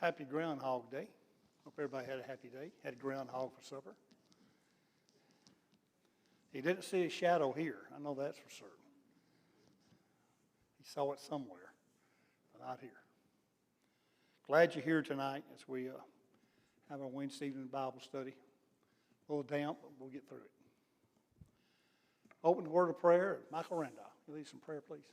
Happy Groundhog Day. Hope everybody had a happy day. Had a groundhog for supper. He didn't see a shadow here. I know that's for certain. He saw it somewhere, but not here. Glad you're here tonight as we have our Wednesday evening Bible study. A little damp, but we'll get through it. Open the word of prayer. Michael Randolph, you lead some prayer, please.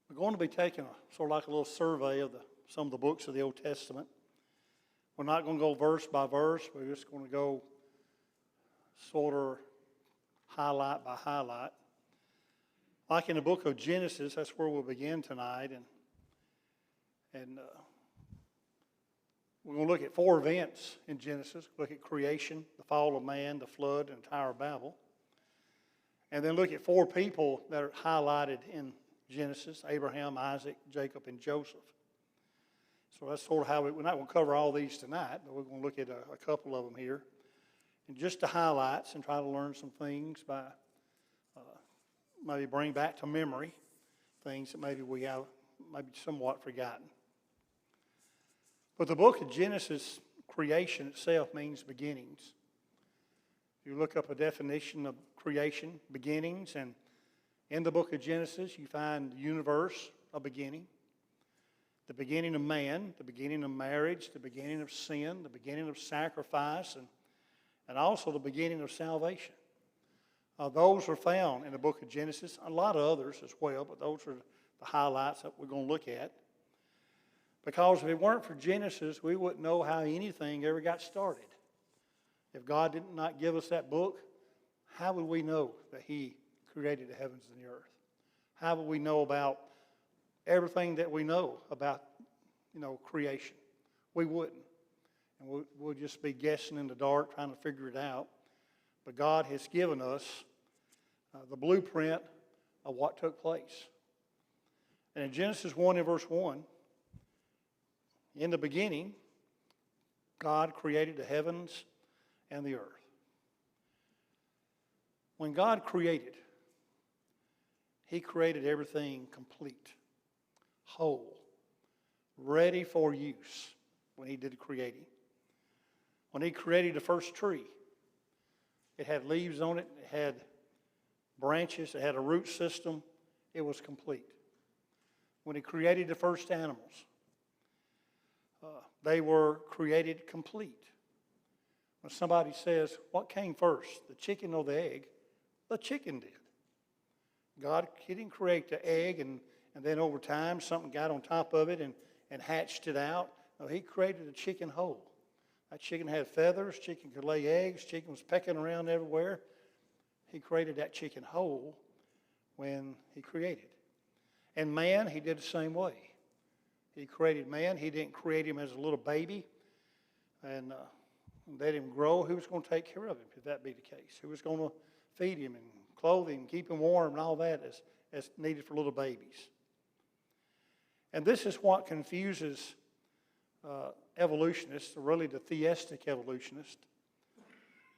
We're going to be taking sort of like a little survey of some of the books of the Old Testament. We're not going to go verse by verse. We're just going to go sort of highlight by highlight. Like in the book of Genesis, that's where we'll begin tonight. And we're going to look at 4 events in Genesis. Look at creation, the fall of man, the flood, and the Tower of Babel. And then look at 4 people that are highlighted in Genesis: Abraham, Isaac, Jacob, and Joseph. So that's sort of how we're not going to cover all these tonight, but we're going to look at a couple of them here. And just the highlights and try to learn some things by maybe bring back to memory things that maybe we have maybe somewhat forgotten. But the book of Genesis, creation itself means beginnings. If you look up a definition of creation, beginnings, and in the book of Genesis, you find the universe, a beginning, the beginning of man, the beginning of marriage, the beginning of sin, the beginning of sacrifice, and also the beginning of salvation. Those are found in the book of Genesis, a lot of others as well, but those are the highlights that we're going to look at. Because if it weren't for Genesis, we wouldn't know how anything ever got started. If God did not give us that book, how would we know that He created the heavens and the earth? How would we know about everything that we know about, creation? We wouldn't. And we'll just be guessing in the dark, trying to figure it out. But God has given us the blueprint of what took place. And in Genesis 1 and verse 1, in the beginning, God created the heavens and the earth. When God created, He created everything complete, whole, ready for use when He did creating. When He created the first tree, it had leaves on it, it had branches, it had a root system, it was complete. When He created the first animals, they were created complete. When somebody says, what came first, the chicken or the egg? The chicken did. God, He didn't create the egg and then over time something got on top of it and hatched it out. No, He created the chicken whole. That chicken had feathers, chicken could lay eggs, chicken was pecking around everywhere. He created that chicken whole when He created. And man, He did the same way. He created man. He didn't create him as a little baby and let him grow. Who was going to take care of him if that be the case? Who was going to feed him and clothe him, keep him warm and all that as needed for little babies? And this is what confuses evolutionists, or really the theistic evolutionist,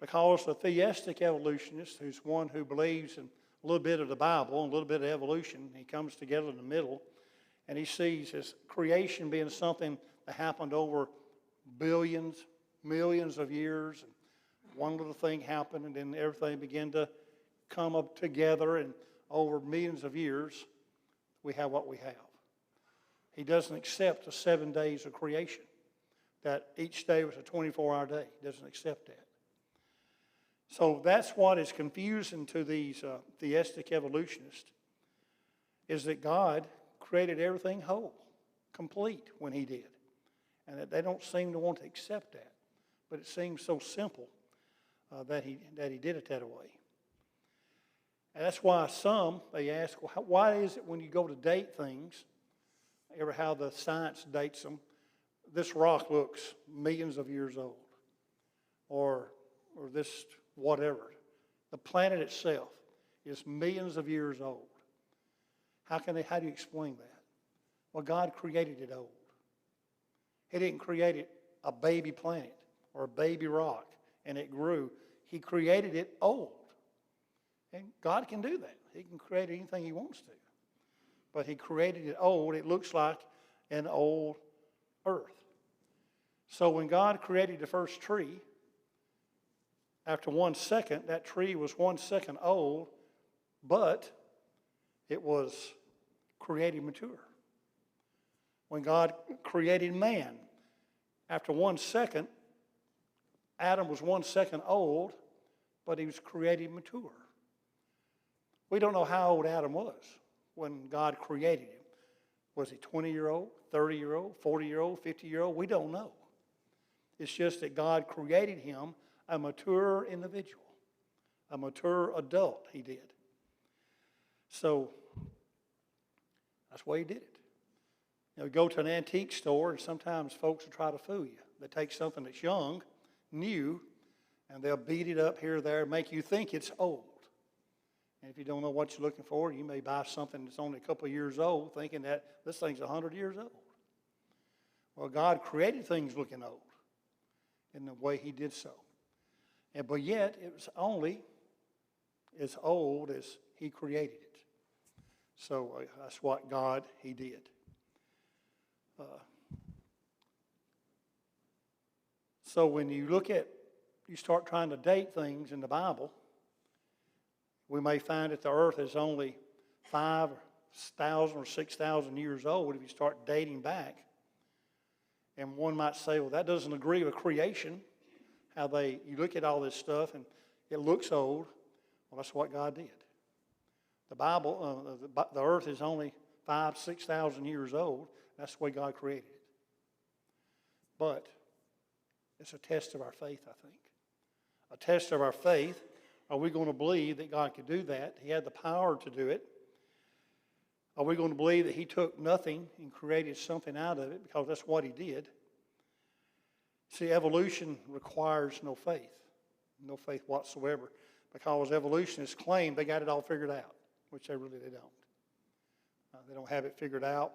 because the theistic evolutionist, who's one who believes in a little bit of the Bible and a little bit of evolution, he comes together in the middle, and he sees his creation being something that happened over billions, millions of years, and one little thing happened, and then everything began to come up together, and over millions of years, we have what we have. He doesn't accept the 7 days of creation, that each day was a 24-hour day. He doesn't accept that. So that's what is confusing to these theistic evolutionists, is that God created everything whole, complete when He did. And that they don't seem to want to accept that. But it seems so simple that he did it that way. And that's why they ask, well, why is it when you go to date things, ever how the science dates them, this rock looks millions of years old, or this whatever. The planet itself is millions of years old. How do you explain that? Well, God created it old. He didn't create it a baby planet or a baby rock, and it grew. He created it old. And God can do that. He can create anything he wants to. But he created it old. It looks like an old earth. So when God created the first tree, after 1 second, that tree was 1 second old, but it was created mature. When God created man, after 1 second, Adam was 1 second old, but he was created mature. We don't know how old Adam was when God created him. Was he 20-year-old, 30-year-old, 40-year-old, 50-year-old? We don't know. It's just that God created him a mature individual, a mature adult, he did. So that's why he did it. You know, go to an antique store, and sometimes folks will try to fool you. They take something that's young, new, and they'll beat it up here or there, make you think it's old. And if you don't know what you're looking for, you may buy something that's only a couple of years old, thinking that this thing's 100 years old. Well, God created things looking old in the way he did so. But yet, it was only as old as he created it. So that's what God, he did. So when you start trying to date things in the Bible, we may find that the earth is only 5,000 or 6,000 years old if you start dating back. And one might say, well, that doesn't agree with creation. You look at all this stuff and it looks old. Well, that's what God did. The Bible, the earth is only 5,000, 6,000 years old. That's the way God created it. But it's a test of our faith, I think. A test of our faith. Are we going to believe that God could do that? He had the power to do it. Are we going to believe that he took nothing and created something out of it, because that's what he did? See, evolution requires no faith whatsoever, because evolutionists claim they got it all figured out, which they don't. They don't have it figured out.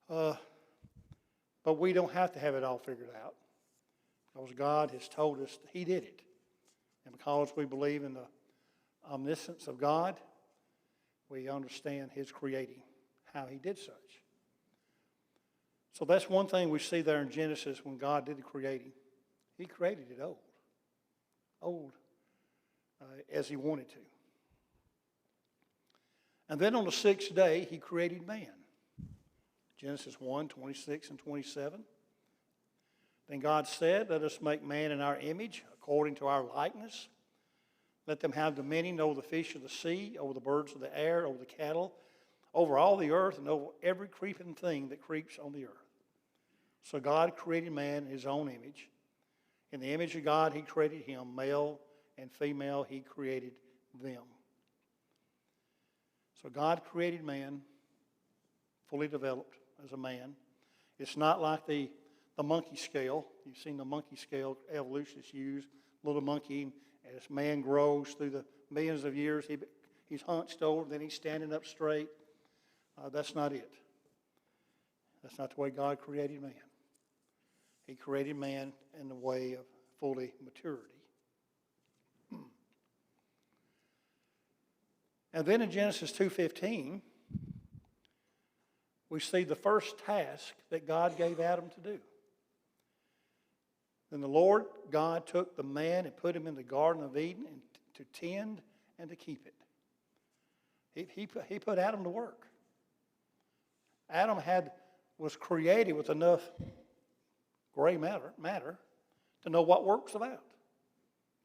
But we don't have to have it all figured out, because God has told us that he did it. And because we believe in the omniscience of God, we understand his creating, how he did such. So that's one thing we see there in Genesis when God did the creating. He created it old, as he wanted to. And then on the sixth day, he created man. Genesis 1, 26 and 27. Then God said, let us make man in our image, according to our likeness. Let them have dominion over the fish of the sea, over the birds of the air, over the cattle, over all the earth, and over every creeping thing that creeps on the earth. So God created man in his own image. In the image of God, he created him. Male and female, he created them. So God created man, fully developed as a man. It's not like the monkey scale. You've seen the monkey scale evolutionists use. Little monkey, as man grows through the millions of years, he's hunched over, then he's standing up straight. That's not it. That's not the way God created man. He created man in the way of fully maturity. And then in Genesis 2:15, we see the first task that God gave Adam to do. Then the Lord God took the man and put him in the Garden of Eden to tend and to keep it. He put Adam to work. Adam was created with enough gray matter to know what work was about,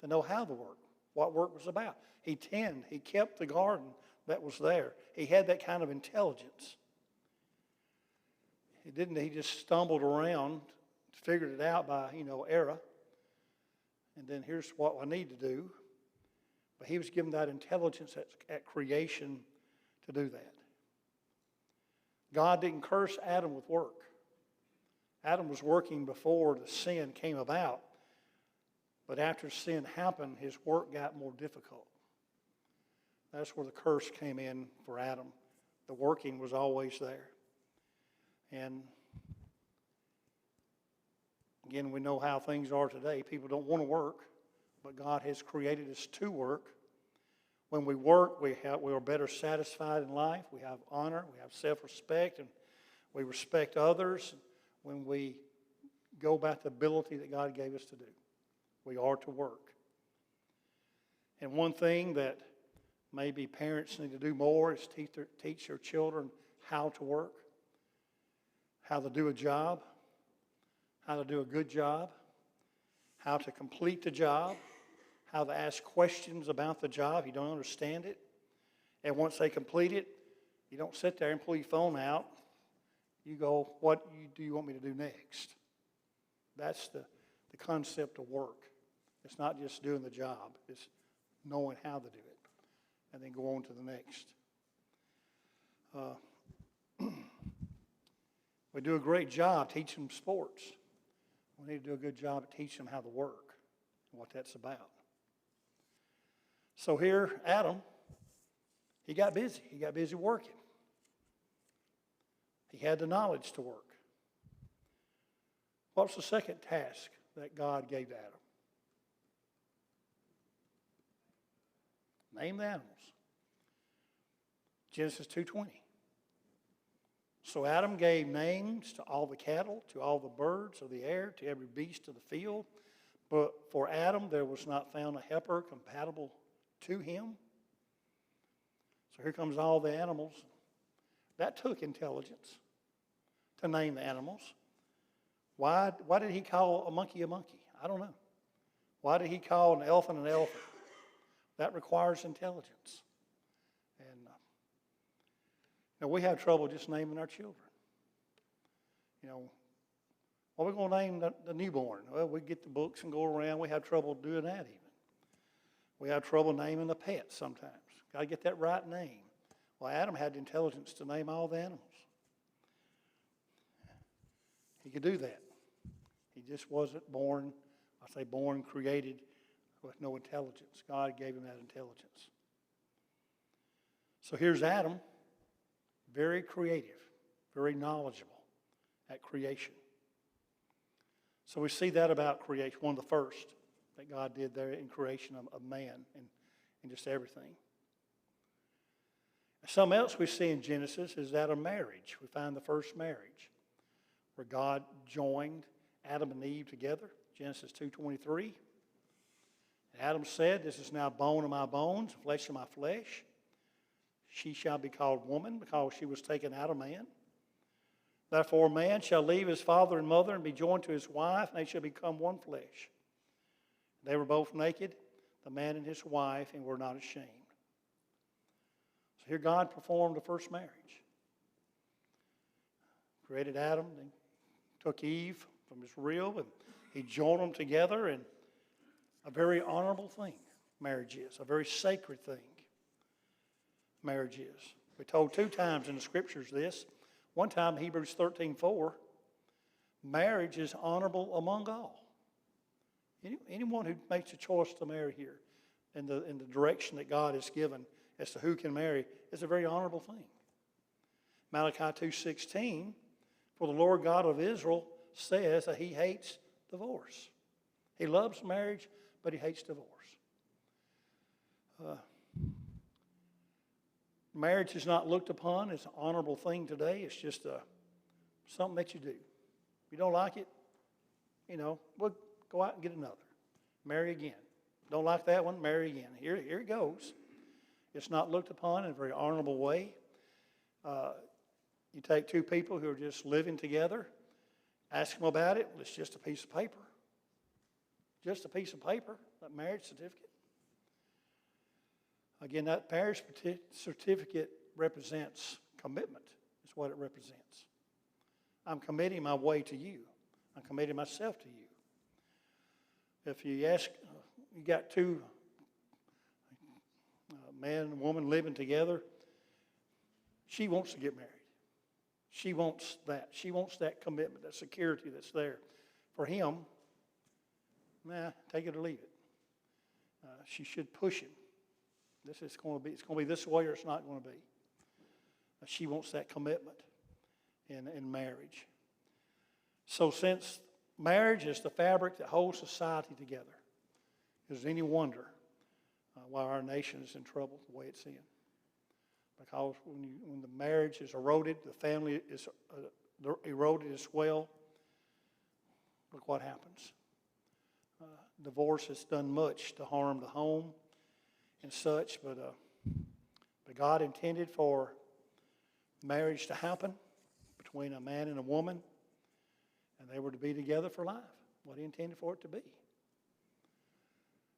to know how to work, what work was about. He kept the garden that was there. He had that kind of intelligence. He just stumbled around, figured it out by, error. And then here's what I need to do. But he was given that intelligence at creation to do that. God didn't curse Adam with work. Adam was working before the sin came about. But after sin happened, his work got more difficult. That's where the curse came in for Adam. The working was always there. And Again, we know how things are today. People don't want to work, but God has created us to work. When we work, we are better satisfied in life. We have honor, we have self-respect, and we respect others when we go about the ability that God gave us to do. We are to work. And one thing that maybe parents need to do more is teach their children how to work, how to do a job, how to do a good job, how to complete the job, how to ask questions about the job if you don't understand it. And once they complete it, you don't sit there and pull your phone out. You go, what do you want me to do next? That's the concept of work. It's not just doing the job. It's knowing how to do it and then go on to the next. We do a great job teaching them sports. We need to do a good job at teaching them how to work and what that's about. So here, Adam, he got busy. He got busy working. He had the knowledge to work. What's the second task that God gave to Adam? Name the animals. Genesis 2:20. So Adam gave names to all the cattle, to all the birds of the air, to every beast of the field. But for Adam there was not found a helper compatible to him. So here comes all the animals. That took intelligence to name the animals. Why did he call a monkey a monkey? I don't know. Why did he call an elephant an elephant? That requires intelligence. And we have trouble just naming our children. What are we going to name the newborn? Well, we get the books and go around. We have trouble doing that even. We have trouble naming the pets sometimes. Got to get that right name. Well, Adam had the intelligence to name all the animals. He could do that. He just wasn't born, created with no intelligence. God gave him that intelligence. So here's Adam, very creative, very knowledgeable at creation. So we see that about creation, one of the first that God did there in creation of man and just everything. Something else we see in Genesis is that of marriage. We find the first marriage where God joined Adam and Eve together, Genesis 2:23. Adam said, "This is now bone of my bones, flesh of my flesh. She shall be called woman because she was taken out of man. Therefore a man shall leave his father and mother and be joined to his wife, and they shall become one flesh. They were both naked, the man and his wife, and were not ashamed." So here God performed the first marriage. Created Adam, then took Eve from his rib, and he joined them together, and a very honorable thing marriage is, a very sacred thing marriage is. We're told 2 times in the scriptures this. One time, Hebrews 13:4, marriage is honorable among all. Anyone who makes a choice to marry here in the direction that God has given as to who can marry is a very honorable thing. Malachi 2:16, for the Lord God of Israel says that he hates divorce. He loves marriage, but he hates divorce. Marriage is not looked upon as an honorable thing today. It's just something that you do. If you don't like it, we'll go out and get another. Marry again. Don't like that one, marry again. Here it goes. It's not looked upon in a very honorable way. You take 2 people who are just living together, ask them about it. Well, it's just a piece of paper. Just a piece of paper, that marriage certificate. Again, that marriage certificate represents commitment. Is what it represents. I'm committing my way to you. I'm committing myself to you. If you ask, you got 2 man and woman living together, she wants to get married. She wants that. She wants that commitment, that security that's there. For him, take it or leave it. She should push him. It's going to be this way or it's not going to be. She wants that commitment in marriage. So since Marriage is the fabric that holds society together. Is it any wonder why our nation is in trouble the way it's in? Because when the marriage is eroded, the family is eroded as well, look what happens. Divorce has done much to harm the home and such, but God intended for marriage to happen between a man and a woman, and they were to be together for life, what He intended for it to be.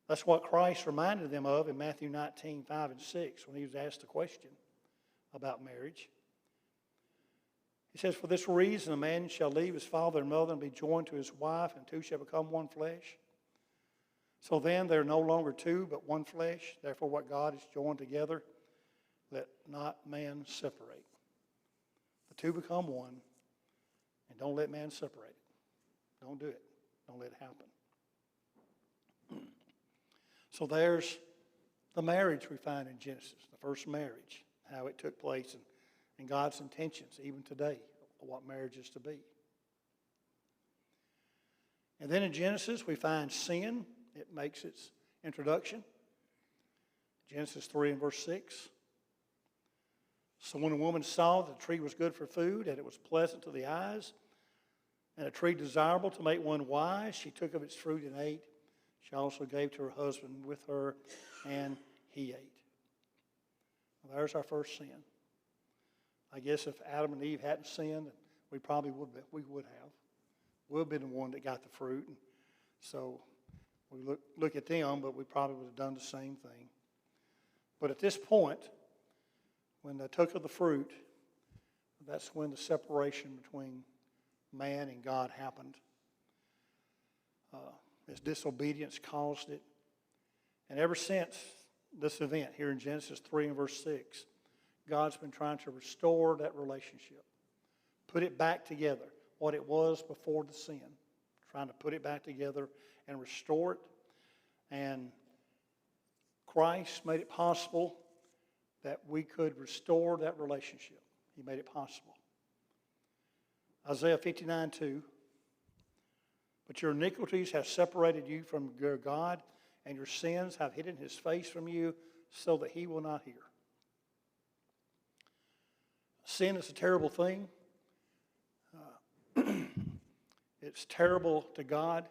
That's what Christ reminded them of in Matthew 19, 5 and 6, when He was asked a question about marriage. He says, "For this reason a man shall leave his father and mother and be joined to his wife, and two shall become one flesh. So then they are no longer two, but one flesh. Therefore what God has joined together, let not man separate." The two become one, and don't let man separate it. Don't do it. Don't let it happen. So there's the marriage we find in Genesis, the first marriage, how it took place, and God's intentions, even today, of what marriage is to be. And then in Genesis, we find sin. It makes its introduction. Genesis 3 and verse 6. "So when the woman saw that the tree was good for food, and it was pleasant to the eyes, and a tree desirable to make one wise, she took of its fruit and ate. She also gave to her husband with her, and he ate." Well, there's our first sin. I guess if Adam and Eve hadn't sinned, we probably would have. We'd have been the one that got the fruit. And so we look at them, but we probably would have done the same thing. But at this point, when they took of the fruit, that's when the separation between man and God happened. His disobedience caused it. And ever since this event here in Genesis 3 and verse 6, God's been trying to restore that relationship. Put it back together, what it was before the sin. Trying to put it back together and restore it. And Christ made it possible that we could restore that relationship. He made it possible. Isaiah 59:2. "But your iniquities have separated you from your God, and your sins have hidden His face from you, so that He will not hear." Sin is a terrible thing. It's terrible to God.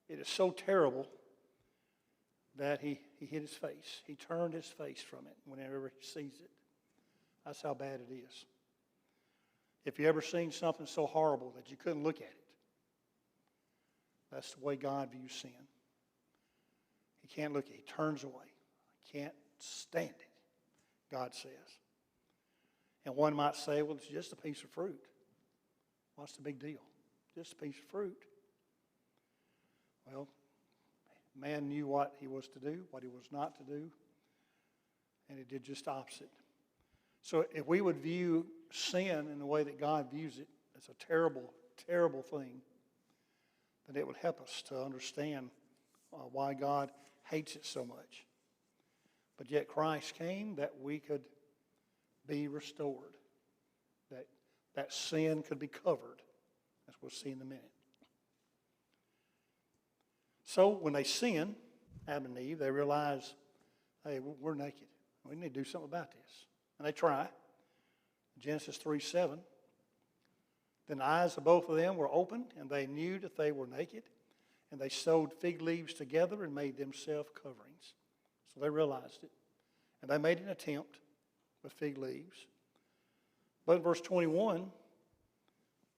It is so terrible that He hid His face. He turned His face from it whenever He sees it. That's how bad it is. If you ever seen something so horrible that you couldn't look at it, that's the way God views sin. He can't look at it. He turns away. He can't stand it, God says. And one might say, well, it's just a piece of fruit. What's the big deal? Just a piece of fruit. Well, man knew what he was to do, what he was not to do, and he did just the opposite. So if we would view sin in the way that God views it, it's a terrible, terrible thing, then it would help us to understand why God hates it so much. But yet Christ came that we could be restored, that sin could be covered, as we'll see in a minute. So when they sin, Adam and Eve, they realize, hey, we're naked. We need to do something about this. And they try. Genesis 3:7. "Then the eyes of both of them were opened, and they knew that they were naked, and they sewed fig leaves together and made themselves coverings." So they realized it. And they made an attempt with fig leaves. But in verse 21,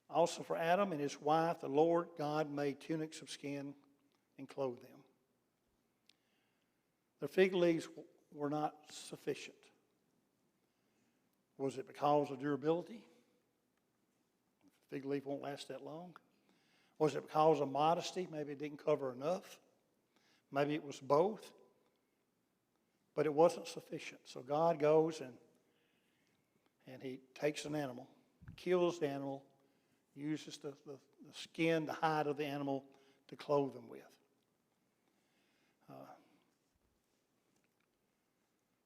"Also for Adam and his wife, the Lord God made tunics of skin and clothed them." The fig leaves were not sufficient. Was it because of durability? The fig leaf won't last that long. Was it because of modesty? Maybe it didn't cover enough. Maybe it was both. But it wasn't sufficient. So God goes and He takes an animal, kills the animal, uses the skin, the hide of the animal to clothe them with.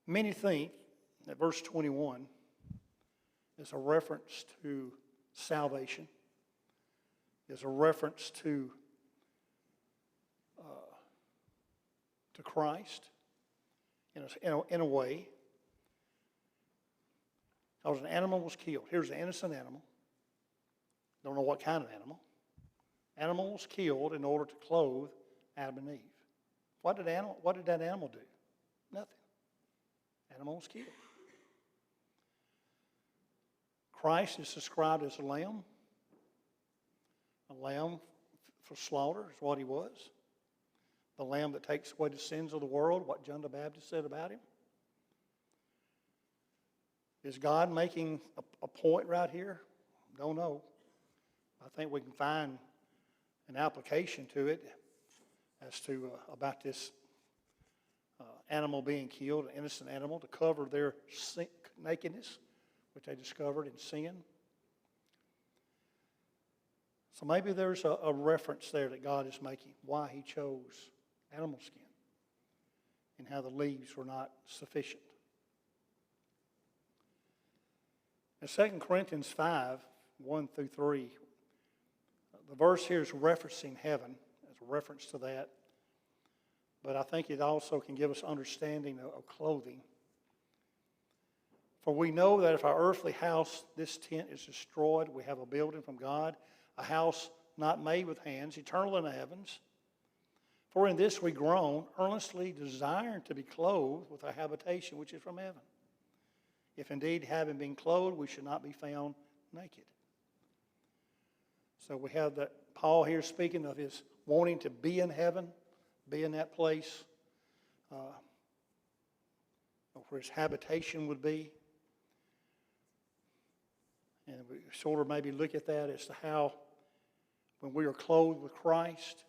Many think that verse 21 is a reference to salvation. is a reference to Christ in a way. Because an animal was killed. Here's an innocent animal. Don't know what kind of animal. Animal was killed in order to clothe Adam and Eve. What did that animal do? Nothing. Animal was killed. Christ is described as a lamb. A lamb for slaughter is what he was. The lamb that takes away the sins of the world, what John the Baptist said about him. Is God making a point right here? Don't know. I think we can find an application to it as to about this animal being killed, an innocent animal, to cover their nakedness, which they discovered in sin. So maybe there's a reference there that God is making, why he chose animal skin and how the leaves were not sufficient. In 2 Corinthians 5, 1 through 3, the verse here is referencing heaven, as a reference to that. But I think it also can give us understanding of clothing. For we know that if our earthly house, this tent, is destroyed, we have a building from God, a house not made with hands, eternal in the heavens. For in this we groan, earnestly desiring to be clothed with a habitation which is from heaven. If indeed, having been clothed, we should not be found naked. So we have that Paul here speaking of his wanting to be in heaven, be in that place where his habitation would be. And we sort of maybe look at that as to how when we are clothed with Christ,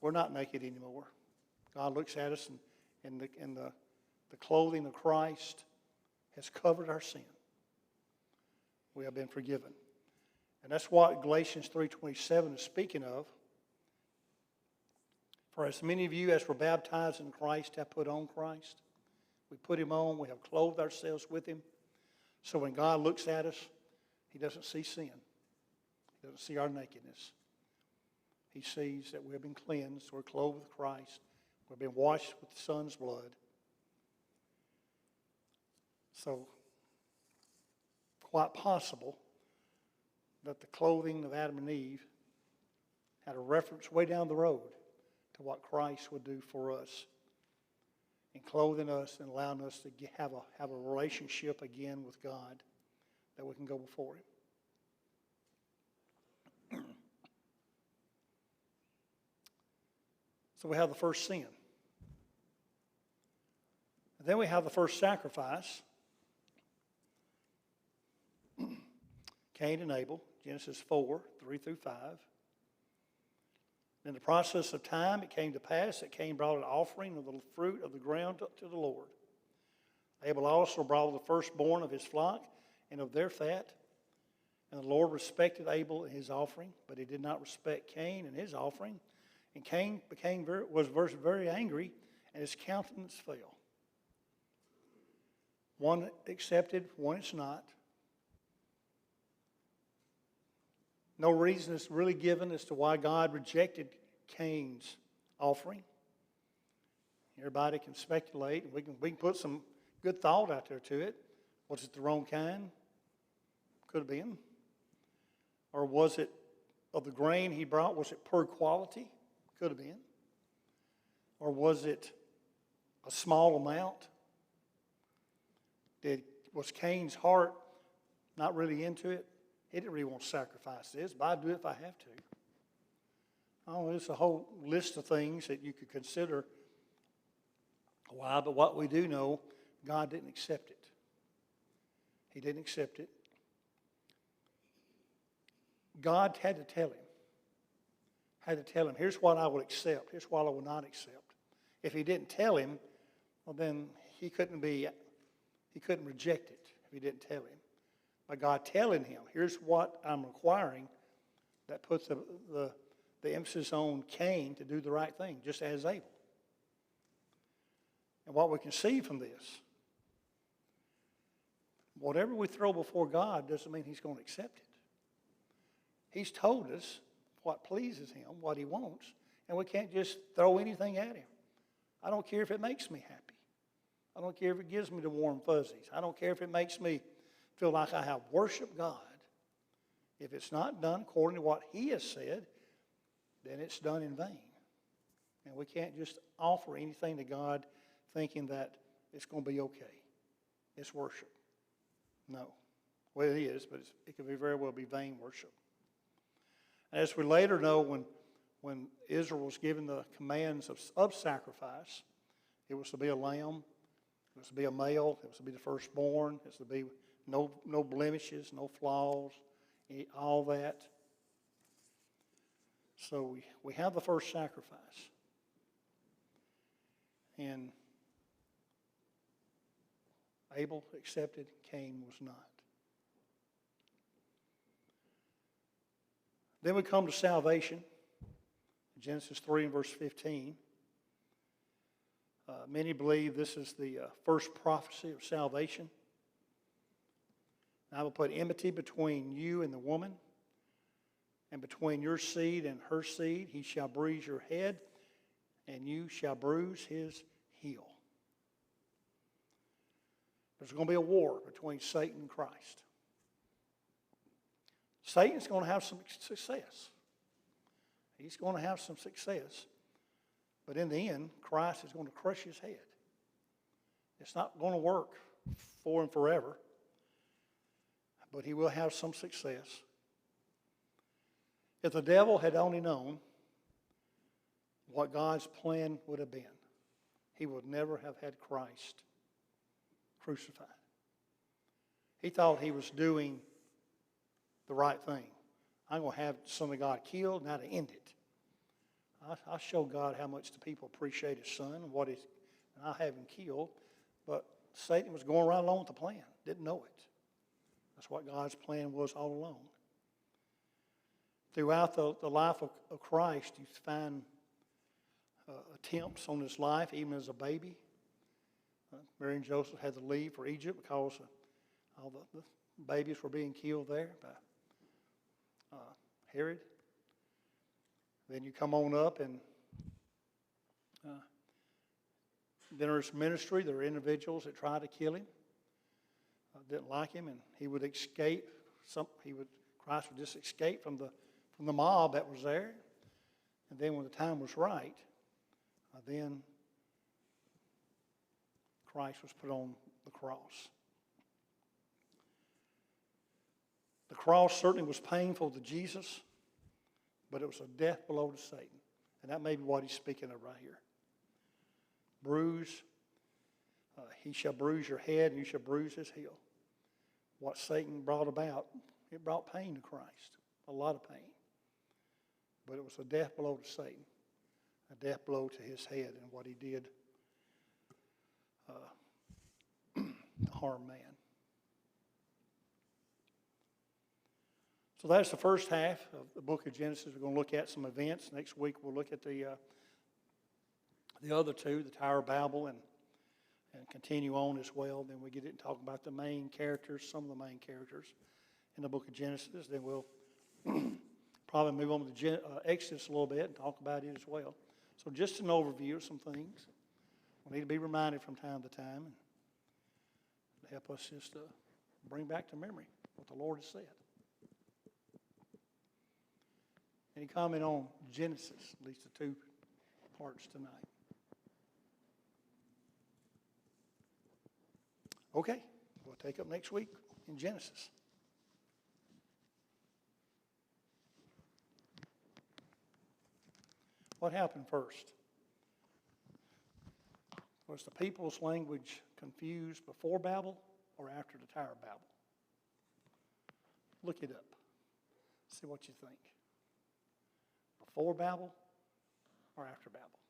we're not naked anymore. God looks at us and the clothing of Christ has covered our sin. We have been forgiven. And that's what Galatians 3:27 is speaking of. For as many of you as were baptized in Christ have put on Christ. We put him on. We have clothed ourselves with him. So when God looks at us, he doesn't see sin. He doesn't see our nakedness. He sees that we have been cleansed. We're clothed with Christ. We've been washed with the Son's blood. So, quite possible that the clothing of Adam and Eve had a reference way down the road to what Christ would do for us in clothing us and allowing us to have a relationship again with God, that we can go before him. So we have the first sin. And then we have the first sacrifice. Cain and Abel, Genesis 4, 3 through 5. In the process of time, it came to pass that Cain brought an offering of the fruit of the ground to the Lord. Abel also brought the firstborn of his flock and of their fat. And the Lord respected Abel and his offering, but he did not respect Cain and his offering. And Cain was very angry, and his countenance fell. One accepted, one is not. No reason is really given as to why God rejected Cain's offering. Everybody can speculate. We can put some good thought out there to it. Was it the wrong kind? Could have been. Or was it of the grain he brought? Was it poor quality? Could have been. Or was it a small amount? Was Cain's heart not really into it? He didn't really want to sacrifice this, but I'd do it if I have to. Oh, there's a whole list of things that you could consider why, but what we do know, God didn't accept it. He didn't accept it. God had to tell him, here's what I will accept, here's what I will not accept. If he didn't tell him, well then he couldn't reject it if he didn't tell him. By God telling him, here's what I'm requiring, that puts the emphasis on Cain to do the right thing, just as Abel. And what we can see from this, whatever we throw before God doesn't mean he's going to accept it. He's told us what pleases him, what he wants, and we can't just throw anything at him. I don't care if it makes me happy. I don't care if it gives me the warm fuzzies. I don't care if it makes me feel like I have worshiped God. If it's not done according to what he has said, then it's done in vain. And we can't just offer anything to God thinking that it's going to be okay. It's worship. No. Well, it is, but it could very well be vain worship. And as we later know, when Israel was given the commands of sacrifice, it was to be a lamb, it was to be a male, it was to be the firstborn, it was to be no blemishes, no flaws, all that. So we have the first sacrifice. And Abel accepted, Cain was not. Then we come to salvation. Genesis 3 and verse 15. Many believe this is the first prophecy of salvation. I will put enmity between you and the woman, and between your seed and her seed. He shall bruise your head, and you shall bruise his heel. There's going to be a war between Satan and Christ. Satan's going to have some success. He's going to have some success. But in the end, Christ is going to crush his head. It's not going to work for and forever. But he will have some success. If the devil had only known what God's plan would have been, he would never have had Christ crucified. He thought he was doing the right thing. I'm going to have the Son of God killed, now to end it. I show God how much the people appreciate his Son and and I have him killed. But Satan was going right along with the plan, didn't know it. That's what God's plan was all along. Throughout the life of Christ, you find attempts on his life, even as a baby. Mary and Joseph had to leave for Egypt because all the babies were being killed there by Herod. Then you come on up, and then there's ministry. There are individuals that tried to kill him, didn't like him, and he would escape. Christ would just escape from the mob that was there. And then when the time was right, then Christ was put on the cross. The cross certainly was painful to Jesus, but it was a death blow to Satan. And that may be what he's speaking of right here. He shall bruise your head, and you shall bruise his heel. What Satan brought about, it brought pain to Christ, a lot of pain. But it was a death blow to Satan, a death blow to his head and what he did to harm man. So that's the first half of the book of Genesis. We're going to look at some events. Next week we'll look at the other two, the Tower of Babel, and continue on as well. Then we get it and talk about the main characters, some of the main characters in the book of Genesis. Then we'll probably move on to Exodus a little bit and talk about it as well. So just an overview of some things. We need to be reminded from time to time and help us just bring back to memory what the Lord has said. Any comment on Genesis, at least the two parts tonight? Okay, we'll take up next week in Genesis. What happened first? Was the people's language confused before Babel or after the Tower of Babel? Look it up. See what you think. Before Babel or after Babel?